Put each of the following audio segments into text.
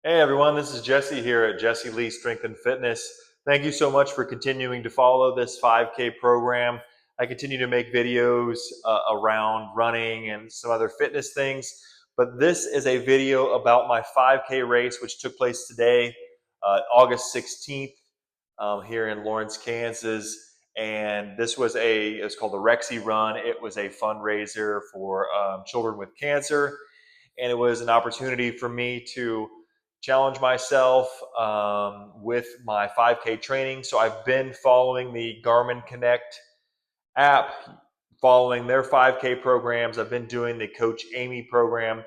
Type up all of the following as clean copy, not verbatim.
Hey everyone, this is Jesse here at Jesse Lee Strength and Fitness. Thank you so much for continuing to follow this 5K program. I continue to make videos around running and some other fitness things, but this is a video about my 5K race, which took place today, August 16th, here in Lawrence, Kansas. And it was called the Rexy Run. It was a fundraiser for children with cancer, and it was an opportunity for me to challenge myself with my 5K training. So I've been following the Garmin Connect app, following their 5K programs. I've been doing the Coach Amy program.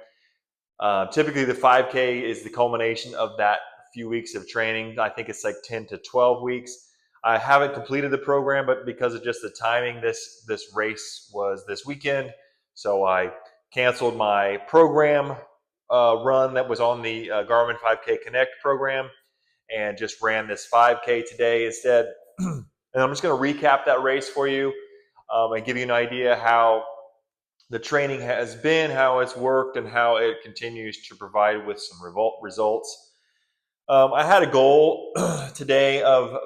Typically, the 5K is the culmination of that few weeks of training. I think it's like 10 to 12 weeks. I haven't completed the program, but because of just the timing, this race was this weekend, so I canceled my program run that was on the Garmin 5K Connect program and just ran this 5K today instead. And I'm just going to recap that race for you and give you an idea how the training has been, how it's worked, and how it continues to provide with some results. I had a goal today of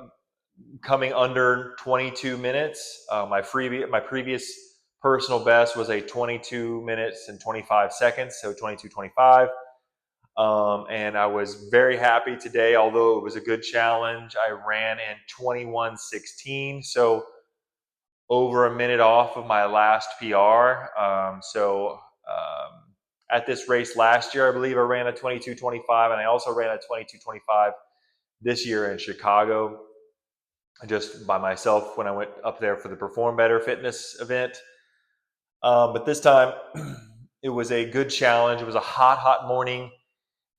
coming under 22 minutes. My previous personal best was a 22 minutes and 25 seconds, so 22:25. And I was very happy today, although it was a good challenge. I ran in 21:16, so over a minute off of my last PR. At this race last year, I believe I ran a 22:25, and I also ran a 22:25 this year in Chicago, just by myself when I went up there for the Perform Better fitness event. But this time, it was a good challenge. It was a hot morning,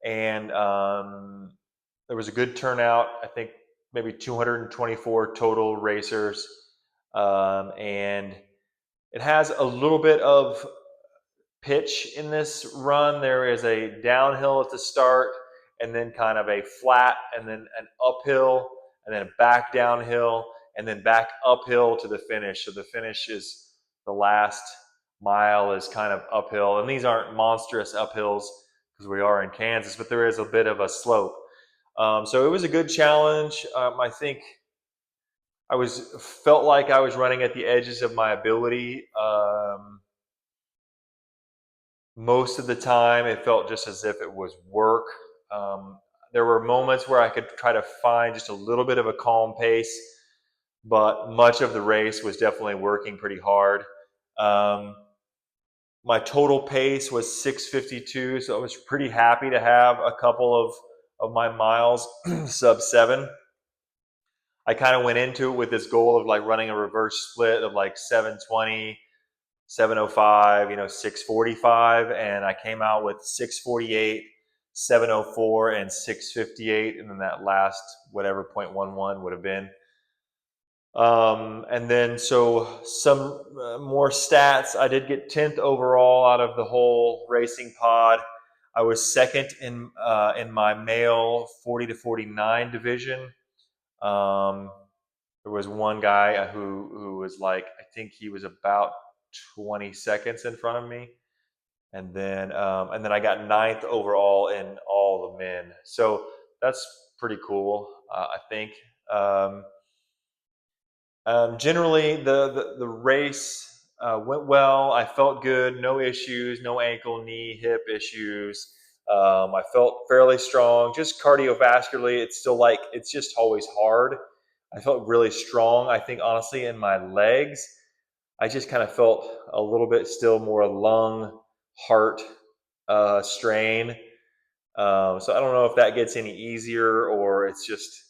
and there was a good turnout. I think maybe 224 total racers, and it has a little bit of pitch in this run. There is a downhill at the start, and then kind of a flat, and then an uphill, and then a back downhill, and then back uphill to the finish. So the finish is the last mile is kind of uphill, and these aren't monstrous uphills because we are in Kansas, but there is a bit of a slope. So it was a good challenge. I think felt like I was running at the edges of my ability. Most of the time, it felt just as if it was work. Um, there were moments where I could try to find just a little bit of a calm pace, but much of the race was definitely working pretty hard. Um, my total pace was 6:52, so I was pretty happy to have a couple of my miles sub 7. I kind of went into it with this goal of like running a reverse split of like 7:20, 7:05, 6:45, and I came out with 6:48, 7:04, and 6:58, and then that last whatever 0.11 would have been. And then so some more stats. I did get 10th overall out of the whole racing pod. I was second in my male 40 to 49 division. Um, there was one guy who was like, I think he was about 20 seconds in front of me, and then I got ninth overall in all the men. So that's pretty cool, I think. Um, Generally, the race went well. I felt good, no issues, no ankle, knee, hip issues. I felt fairly strong. Just cardiovascularly, it's just always hard. I felt really strong. I think honestly in my legs, I just kind of felt a little bit still more lung, heart strain. So I don't know if that gets any easier or it's just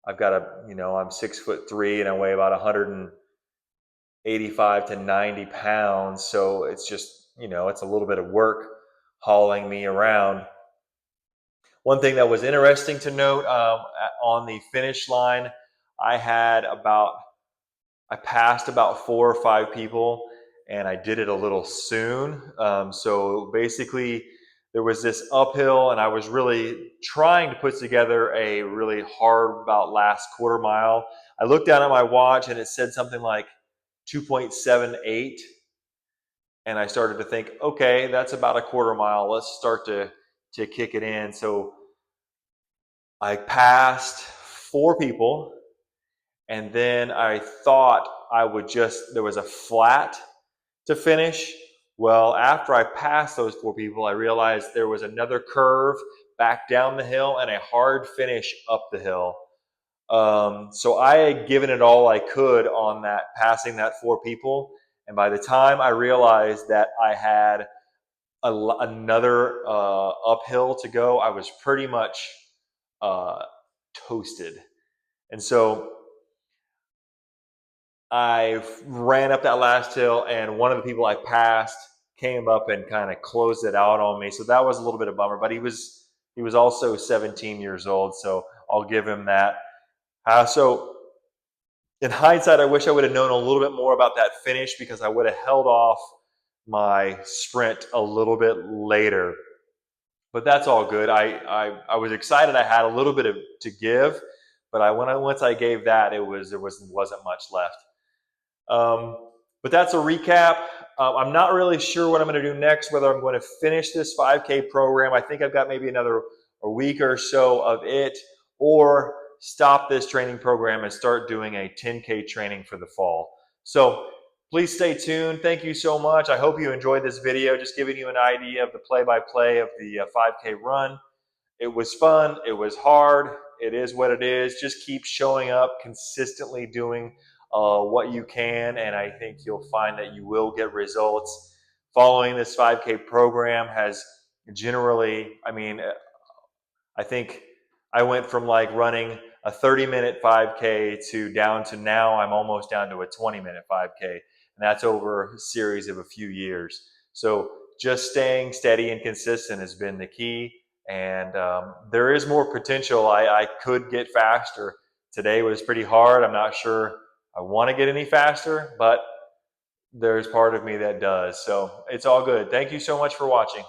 I've got I'm 6'3" and I weigh about 185 to 90 pounds. So it's just, it's a little bit of work hauling me around. One thing that was interesting to note on the finish line, I had about I passed about 4 or 5 people, and I did it a little soon. So basically, there was this uphill, and I was really trying to put together a really hard, about last quarter mile. I looked down at my watch, and it said something like 2.78, and I started to think, okay, that's about a quarter mile. Let's start to kick it in. So I passed 4 people, and then I thought I would there was a flat to finish. Well, after I passed those 4 people, I realized there was another curve back down the hill and a hard finish up the hill. So I had given it all I could on that, passing that 4 people. And by the time I realized that I had another uphill to go, I was pretty much uh, toasted. And so I ran up that last hill, and one of the people I passed came up and kind of closed it out on me. So that was a little bit of a bummer. But he was also 17 years old, so I'll give him that. So in hindsight, I wish I would have known a little bit more about that finish, because I would have held off my sprint a little bit later. But that's all good. I was excited. I had a little bit to give, but once I gave that, there wasn't much left. Um, but that's a recap. I'm not really sure what I'm going to do next, whether I'm going to finish this 5K program. I think I've got maybe another a week or so of it, or stop this training program and start doing a 10K training for the fall. So please stay tuned. Thank you so much. I hope you enjoyed this video, just giving you an idea of the play-by-play of the 5K run. It was fun. It was hard. It is what it is. Just keep showing up, consistently doing what you can, and I think you'll find that you will get results. Following this 5K program has generally, I think I went from like running a 30-minute 5K to down to now I'm almost down to a 20-minute 5K. And that's over a series of a few years. So just staying steady and consistent has been the key. And there is more potential. I could get faster. Today was pretty hard. I'm not sure I want to get any faster, but there's part of me that does. So it's all good. Thank you so much for watching.